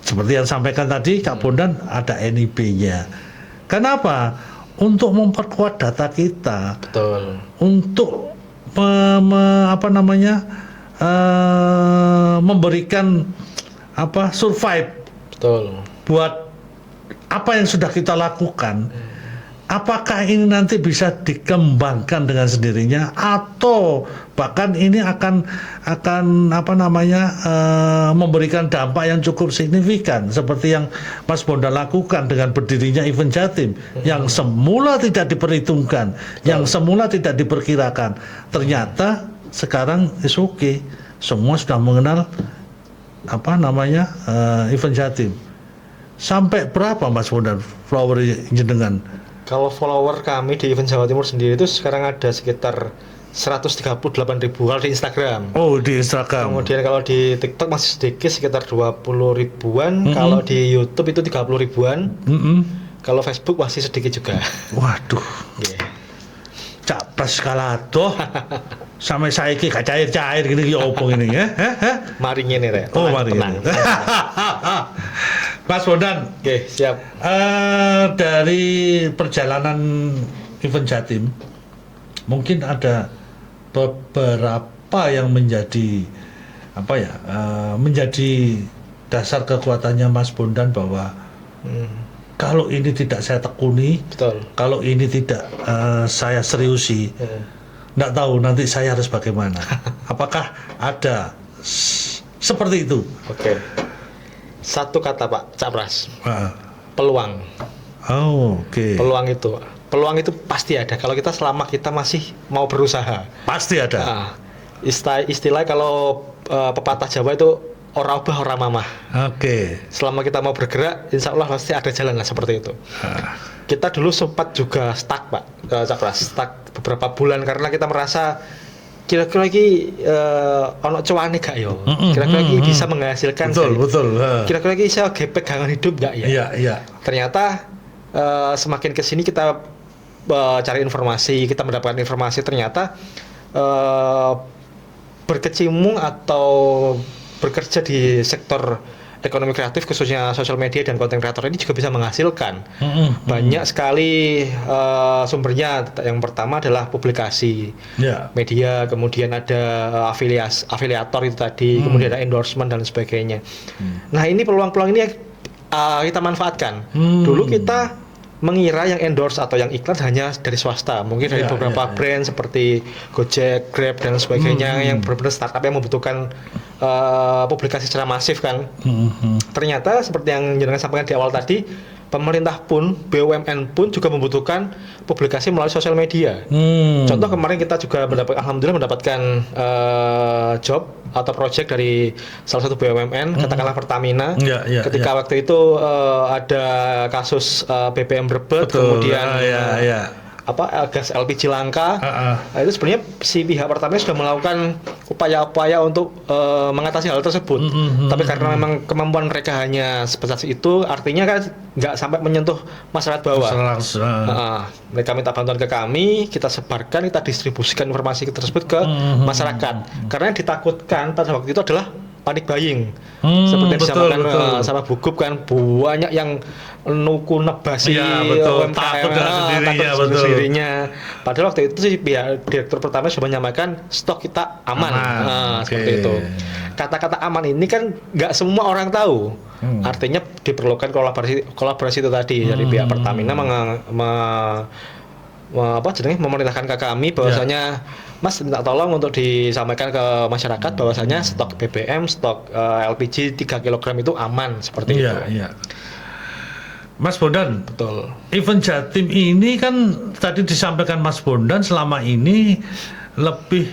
A: Seperti yang disampaikan tadi Cak Bondan, ada NIB-nya. Kenapa? Untuk memperkuat data kita.
B: Betul.
A: Untuk memberikan survive.
B: Betul.
A: Buat apa yang sudah kita lakukan. Apakah ini nanti bisa dikembangkan dengan sendirinya atau bahkan ini akan memberikan dampak yang cukup signifikan seperti yang Mas Bondan lakukan dengan berdirinya event Jatim yang semula tidak diperhitungkan, yang semula tidak diperkirakan. Ternyata sekarang is okay. Semua sudah mengenal event Jatim. Sampai berapa Mas Bondan follower jenengan?
B: Kalau follower kami di event Jawa Timur sendiri itu sekarang ada sekitar 138.000 kalau di Instagram.
A: Oh, di Instagram.
B: Kemudian kalau di TikTok masih sedikit, sekitar 20 ribuan. Kalau di YouTube itu 30 ribuan. Kalau Facebook masih sedikit juga.
A: Waduh. Cak Pras kalado. Sampai saiki gak cair-cair gini opo ini ya.
B: Mari ngene rek.
A: Oh, mari. Mas Bondan.
B: Oke, siap.
A: Dari perjalanan event Jatim, mungkin ada beberapa yang menjadi menjadi dasar kekuatannya Mas Bondan bahwa kalau ini tidak saya tekuni,
B: betul.
A: Kalau ini tidak saya seriusi, nggak tahu nanti saya harus bagaimana. Apakah ada seperti itu?
B: Oke. Satu kata Pak Cak Pras. Peluang.
A: Oh, oke.
B: Peluang itu pasti ada kalau selama kita masih mau berusaha.
A: Pasti ada.
B: Istilah kalau pepatah Jawa itu ora obah ora mamah.
A: Oke.
B: Selama kita mau bergerak, insya Allah pasti ada jalan lah seperti itu. Kita dulu sempat juga stuck Pak Cak Pras, stuck beberapa bulan karena kita merasa kira-kira iki ono cuane gak yo? Kira-kira iki bisa menghasilkan
A: betul.
B: Kira-kira iki iso ge pegangan hidup gak ya?
A: Iya.
B: Ternyata semakin kesini kita cari informasi, kita mendapatkan informasi, ternyata berkecimpung atau bekerja di sektor ekonomi kreatif khususnya sosial media dan konten kreator ini juga bisa menghasilkan. Banyak sekali sumbernya. Yang pertama adalah publikasi media, kemudian ada afiliator itu tadi, kemudian ada endorsement dan sebagainya. Nah, ini peluang-peluang ini kita manfaatkan. Dulu kita mengira yang endorse atau yang iklan hanya dari swasta, mungkin dari beberapa brand seperti Gojek, Grab dan sebagainya yang benar-benar startup yang membutuhkan publikasi secara masif kan. Ternyata seperti yang jenengan sampaikan di awal tadi, pemerintah pun, BUMN pun juga membutuhkan publikasi melalui sosial media. Contoh kemarin kita juga alhamdulillah mendapatkan job atau project dari salah satu BUMN, katakanlah Pertamina. Ketika waktu itu ada kasus BBM berbet, kemudian gas LPG langka. Nah, itu sebenarnya si pihak Pertamina sudah melakukan upaya-upaya untuk mengatasi hal tersebut. Tapi karena memang kemampuan mereka hanya sebatas itu, artinya kan nggak sampai menyentuh masyarakat bawah. Mereka minta bantuan ke kami, kita sebarkan, kita distribusikan informasi tersebut ke masyarakat. Karena yang ditakutkan pada waktu itu adalah panic buying, seperti yang disampaikan sama Bu Gup kan, banyak yang nuku nebasi
A: takut
B: sendirinya. Padahal waktu itu sih pihak direktur pertama sudah menyampaikan stok kita aman. Seperti itu. Kata-kata aman ini kan nggak semua orang tahu. Artinya diperlukan kolaborasi itu tadi dari pihak Pertamina memerintahkan ke kami bahwasanya Mas minta tolong untuk disampaikan ke masyarakat bahwasanya stok BBM, stok LPG 3 kg itu aman seperti itu.
A: Mas Bondan,
B: betul.
A: Event Jatim ini kan tadi disampaikan Mas Bondan selama ini lebih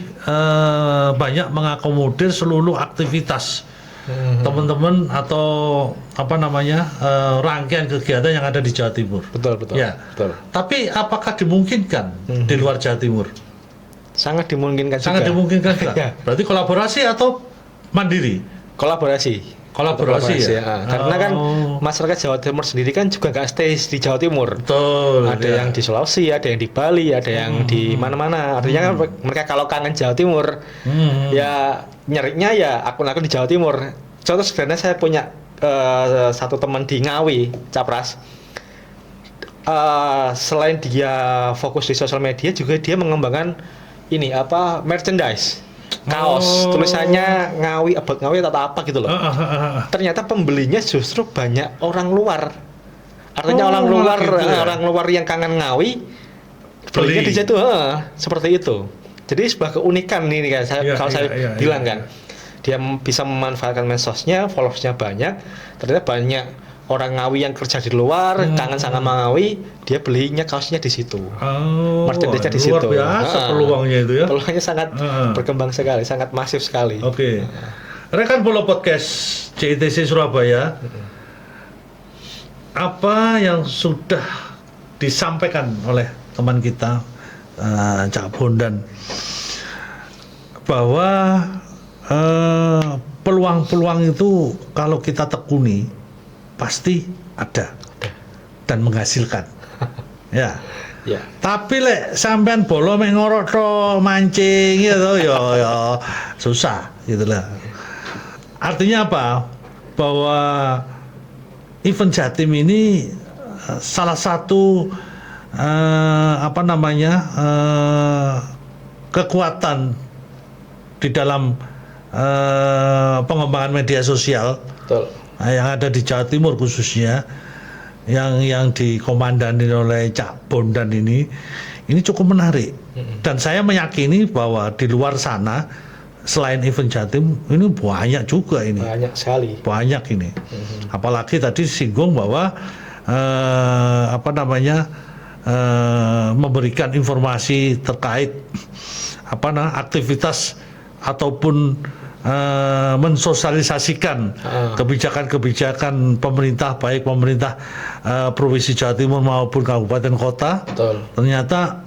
A: banyak mengakomodir seluruh aktivitas teman-teman atau rangkaian kegiatan yang ada di Jawa Timur.
B: Betul.
A: Tapi apakah dimungkinkan di luar Jawa Timur?
B: Sangat dimungkinkan.
A: Ya. Berarti kolaborasi atau mandiri?
B: Kolaborasi ya. Karena kan masyarakat Jawa Timur sendiri kan juga nggak stay di Jawa Timur.
A: Betul.
B: Ada yang di Sulawesi, ada yang di Bali, ada yang di mana-mana. Artinya kan mereka kalau kangen Jawa Timur, ya nyarinya ya akun-akun di Jawa Timur. Contoh sebenarnya saya punya satu teman di Ngawi, Capras. Selain dia fokus di sosial media, juga dia mengembangkan merchandise. Kaos tulisannya Ngawi atau apa gitu loh. Ternyata pembelinya justru banyak orang luar. Artinya orang luar yang kangen Ngawi belinya di situ. Seperti itu. Jadi sebuah keunikan ini kan saya bilang kan. Dia bisa memanfaatkan medsosnya, followersnya banyak. Ternyata banyak orang Ngawi yang kerja di luar, kangen sama Ngawi, dia belinya kaosnya di situ. Merchandise-nya di situ.
A: Luar biasa peluangnya itu ya.
B: Peluangnya sangat berkembang sekali, sangat masif sekali.
A: Oke. Rekan Polo Podcast CITC Surabaya, apa yang sudah disampaikan oleh teman kita Cak Bondan bahwa peluang-peluang itu kalau kita tekuni pasti ada dan menghasilkan. Ya. Tapi sampean bolo mek ngorok to mancing gitu ya susah gitu lah. Artinya apa? Bahwa event Jatim ini salah satu kekuatan di dalam pengembangan media sosial.
B: Betul.
A: Yang ada di Jawa Timur khususnya yang dikomandani oleh Cak Bondan ini cukup menarik. Dan saya meyakini bahwa di luar sana selain event Jatim ini banyak juga ini.
B: Banyak sekali.
A: Banyak ini. Apalagi tadi singgung bahwa memberikan informasi terkait aktivitas ataupun mensosialisasikan kebijakan-kebijakan pemerintah, baik pemerintah Provinsi Jawa Timur maupun kabupaten kota.
B: Betul.
A: Ternyata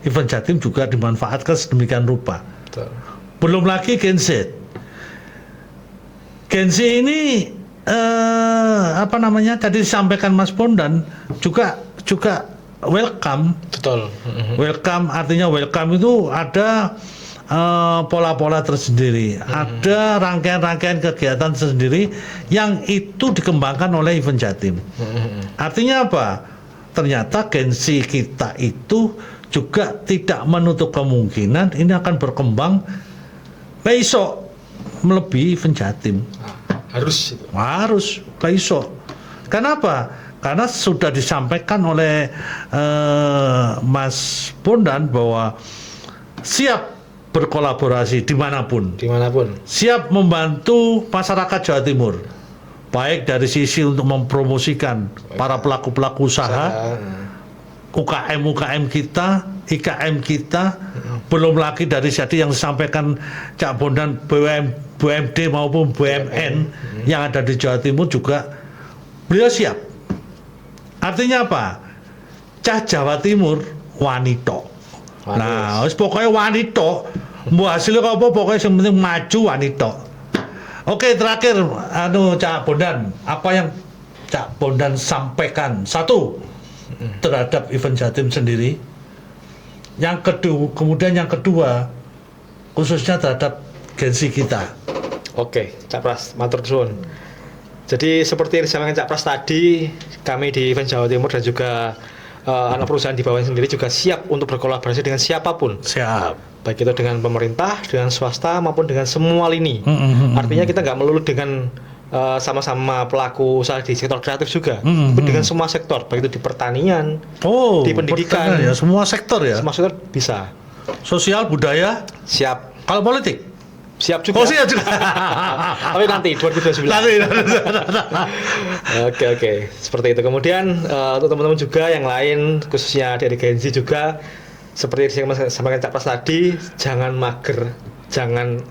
A: event Jatim juga dimanfaatkan sedemikian rupa.
B: Betul.
A: Belum lagi Gen Z. Gen Z ini apa namanya? Tadi disampaikan Mas Bondan juga welcome.
B: Betul.
A: Welcome artinya welcome itu ada pola-pola tersendiri, ada rangkaian-rangkaian kegiatan tersendiri yang itu dikembangkan oleh Event Jatim. Artinya apa? Ternyata Gen Z kita itu juga tidak menutup kemungkinan ini akan berkembang besok melebihi Event Jatim. Harus besok. Kenapa? Karena sudah disampaikan oleh Mas Bondan bahwa siap berkolaborasi dimanapun, siap membantu masyarakat Jawa Timur, baik dari sisi untuk mempromosikan para pelaku-pelaku usaha, UKM kita, IKM kita, belum lagi dari tadi yang disampaikan Cak Bondan BUMD maupun BUMN yang ada di Jawa Timur juga beliau siap. Artinya apa? Cah Jawa Timur wanita. Nah, pokoknya wanita. Mbok hasilnya apa pokoknya yang penting maju wanita. Oke, terakhir Cak Bondan, apa yang Cak Bondan sampaikan? Satu, terhadap Event Jatim sendiri. Kemudian yang kedua, khususnya terhadap Gen Z kita.
B: Oke, Cak Pras, matur suwun. Jadi seperti yang disampaikan Cak Pras tadi, kami di Event Jawa Timur dan juga anak perusahaan di bawahnya sendiri juga siap untuk berkolaborasi dengan siapapun.
A: Siap.
B: Baik itu dengan pemerintah, dengan swasta maupun dengan semua lini. Artinya kita nggak melulu dengan sama-sama pelaku usaha di sektor kreatif juga, tapi dengan semua sektor, baik itu di pertanian, di pendidikan,
A: ya, semua sektor ya.
B: Semua sektor bisa.
A: Sosial, budaya,
B: siap.
A: Kalau politik,
B: siap juga.
A: Oh, siap juga.
B: Tapi nanti 2029. Oke, seperti itu. Kemudian untuk teman-teman juga yang lain, khususnya dari Gen Z juga, seperti yang saya sampaikan Cak Pras tadi, jangan mager, jangan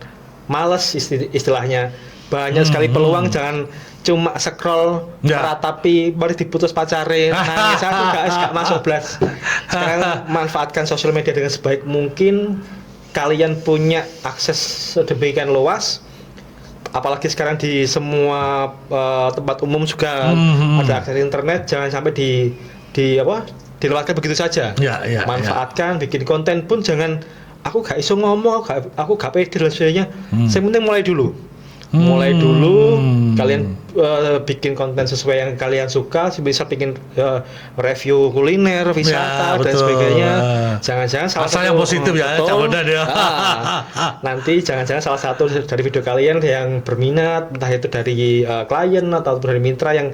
B: malas istilahnya. Banyak sekali peluang, jangan cuma scroll meratapi baru diputus pacarin. Nangis aku gak masuk blas. Sekarang manfaatkan sosial media dengan sebaik mungkin. Kalian punya akses sedemikian luas, apalagi sekarang di semua tempat umum juga ada akses internet. Jangan sampai dilewatkan begitu saja. Manfaatkan, bikin konten pun jangan aku gak iso ngomong, aku gak pede dan sebagainya. Yang penting mulai dulu kalian bikin konten sesuai yang kalian suka, bisa bikin review kuliner, wisata dan sebagainya. Jangan-jangan salah satu
A: yang positif ya, Cak Bondan ya.
B: Nanti jangan-jangan salah satu dari video kalian yang berminat, entah itu dari klien atau dari mitra yang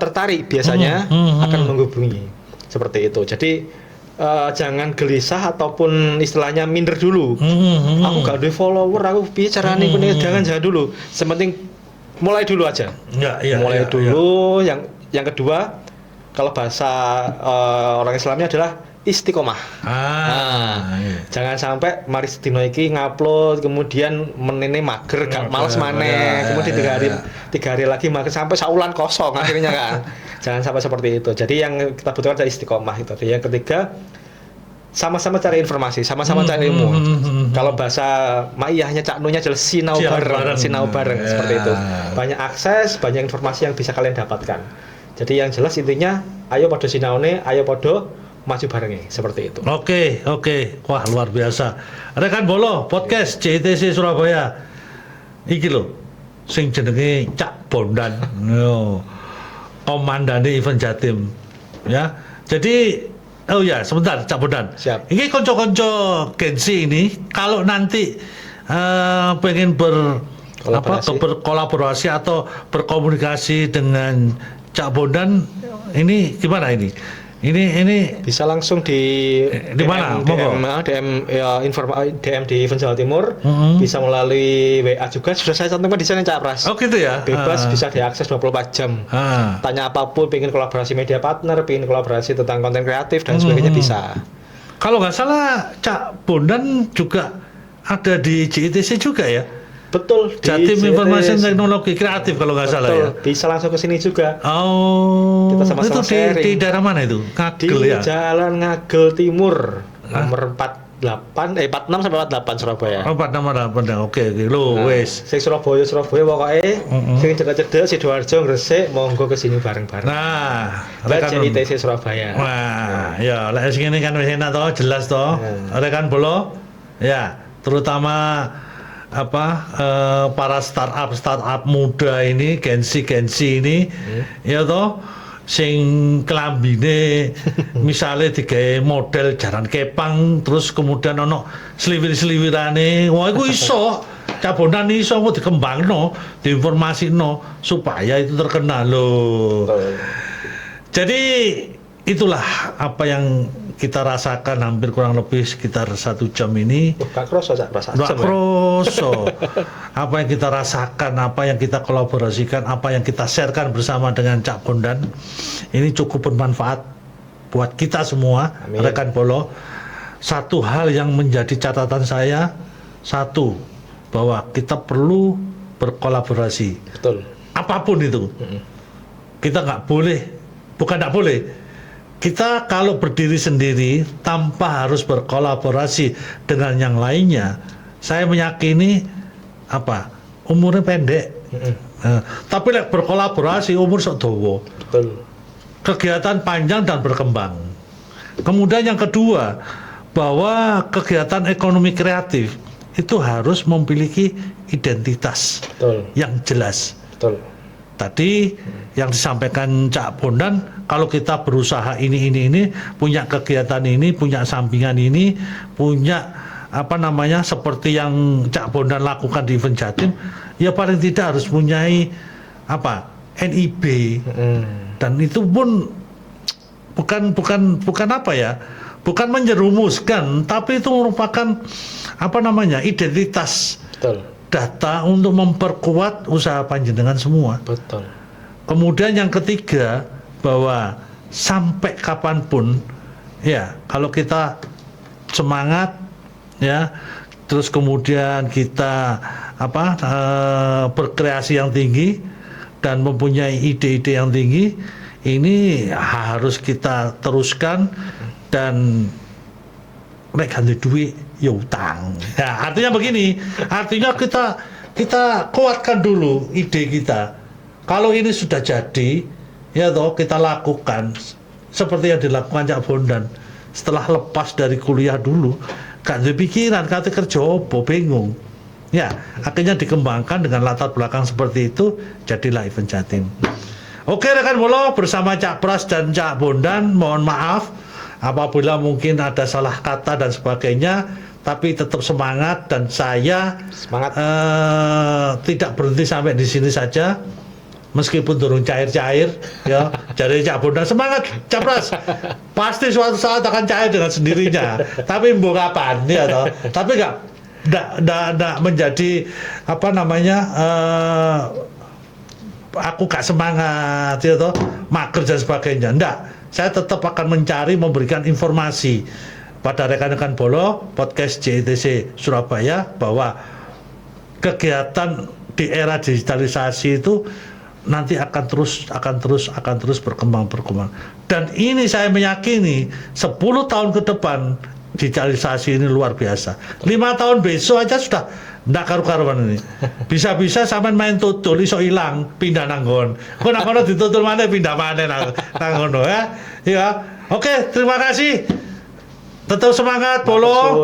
B: tertarik, biasanya akan menghubungi seperti itu. Jadi jangan gelisah ataupun istilahnya minder dulu. Aku gak ada follower, aku bicara nih, jangan dulu. Sementing mulai dulu aja. Mulai dulu. Yang kedua, kalau bahasa orang Islamnya adalah istiqomah. Jangan sampai mari sedino iki ngupload kemudian menene mager, gak males maneh. Kemudian 3 hari lagi mager sampai saulan kosong akhirnya kan. Jangan sampai seperti itu. Jadi yang kita butuhkan adalah istiqomah itu. Yang ketiga, sama-sama cari informasi, sama-sama cari ilmu. Kalau bahasa maiyahnya Cak Nunya adalah sinau bareng seperti itu. Banyak akses, banyak informasi yang bisa kalian dapatkan. Jadi yang jelas intinya, ayo podo sinaune, ayo podo maju barengnya, seperti itu.
A: Oke. Wah, luar biasa. Rekan Bolo podcast JTC Surabaya. Iki lho sing jenenge Cak Bondan. Komandane Event Jatim. Ya. Jadi sebentar Cak Bondan.
B: Siap.
A: Ini konco-konco Gen Z ini kalau nanti pengen berkolaborasi atau berkomunikasi dengan Cak Bondan, ini gimana ini? Ini
B: bisa langsung di
A: mana?
B: DM di Event Jawa Timur, bisa melalui WA juga, sudah saya cantumkan di sana Cak Pras.
A: Oh gitu ya.
B: Bebas, bisa diakses 24 jam. Tanya apapun, pengen kolaborasi media partner, pengen kolaborasi tentang konten kreatif dan sebagainya bisa.
A: Kalau nggak salah Cak Bondan juga ada di JTC juga ya?
B: Betul,
A: Jatim Informasi Teknologi Kreatif kalau nggak salah ya.
B: Bisa langsung ke sini juga.
A: Kita
B: sama-sama
A: itu di daerah mana itu?
B: Ngagel di Jalan Ngagel Timur nomor 4 46 sampai 48 Surabaya.
A: Oh, 46 oke lho wis.
B: Sing Surabaya pokoknya sing cedek-cedek Sidoarjo Gresik monggo ke sini bareng-bareng.
A: Nah,
B: rekan ITC Surabaya.
A: Wah, ya lek sing ngene kan wis enak to, jelas to. Rekan Bolo, ya, terutama para startup muda ini, Gen-Z ini, ya toh, sing kelambine misalnya digawe model jaran kepang terus kemudian ono sliwir-sliwirane, wah iku iso. Cabonan iso kok dikembangno, diinformasino supaya itu terkenal loh. Jadi itulah apa yang kita rasakan hampir kurang lebih sekitar 1 jam ini.
B: Gak kroso Cak Pras.
A: Gak kroso. Apa yang kita rasakan, apa yang kita kolaborasikan, apa yang kita sharekan bersama dengan Cak Bondan ini cukup bermanfaat buat kita semua. Amin. Rekan Bolo. Satu hal yang menjadi catatan saya, satu, bahwa kita perlu berkolaborasi.
B: Betul.
A: Apapun itu. Kita nggak boleh, bukan nggak boleh. Kita kalau berdiri sendiri tanpa harus berkolaborasi dengan yang lainnya, saya meyakini umurnya pendek. Tapi berkolaborasi umur sok dawa.
B: Betul.
A: Kegiatan panjang dan berkembang. Kemudian yang kedua, bahwa kegiatan ekonomi kreatif itu harus memiliki identitas.
B: Betul.
A: Yang jelas.
B: Betul.
A: Tadi yang disampaikan Cak Bondan, kalau kita berusaha ini, punya kegiatan ini, punya sampingan ini, punya seperti yang Cak Bondan lakukan di Event Jatim, ya paling tidak harus punyai NIB. Dan itu pun bukan menjerumuskan, tapi itu merupakan identitas.
B: Betul.
A: Data untuk memperkuat usaha panjenengan semua.
B: Betul.
A: Kemudian yang ketiga, bahwa sampai kapanpun, ya kalau kita semangat, ya, terus kemudian kita berkreasi yang tinggi dan mempunyai ide-ide yang tinggi, ini harus kita teruskan dan mereka duit ya utang. Nah, artinya begini, artinya kita kuatkan dulu ide kita. Kalau ini sudah jadi, ya toh kita lakukan seperti yang dilakukan Cak Bondan. Setelah lepas dari kuliah dulu, gak ada pikiran, kata kerja apa, bingung. Ya, akhirnya dikembangkan dengan latar belakang seperti itu, jadilah Event Jatim. Oke rekan Bolo, bersama Cak Pras dan Cak Bondan, mohon maaf apabila mungkin ada salah kata dan sebagainya, tapi tetap semangat dan saya tidak berhenti sampai di sini saja, meskipun turun cair-cair, ya. Jadi Cak Bondan semangat, Cak Pras, pasti suatu saat akan cair dengan sendirinya. Tapi mbok kapan, ya toh. Tapi nggak menjadi aku gak semangat, ya toh, mager dan sebagainya. Enggak. Saya tetap akan mencari, memberikan informasi pada rekan-rekan Bolo podcast JITC Surabaya bahwa kegiatan di era digitalisasi itu nanti akan terus berkembang. Dan ini saya meyakini 10 tahun ke depan digitalisasi ini luar biasa. 5 tahun besok aja sudah ndak karu-karuan ini. Bisa-bisa sampean main tutul iso ilang, pindah nanggon. Kok nang kono ditutul maneh pindah maneh nang ngono ya. Ya. Oke, terima kasih. Tetap semangat Bolo.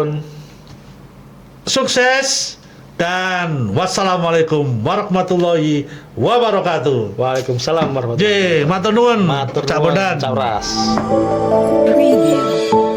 A: Sukses dan wassalamualaikum warahmatullahi wabarakatuh.
B: Waalaikumsalam warahmatullahi wabarakatuh.
A: Matur nuwun. Cak Bondan.
B: Cak Pras.
C: Preview.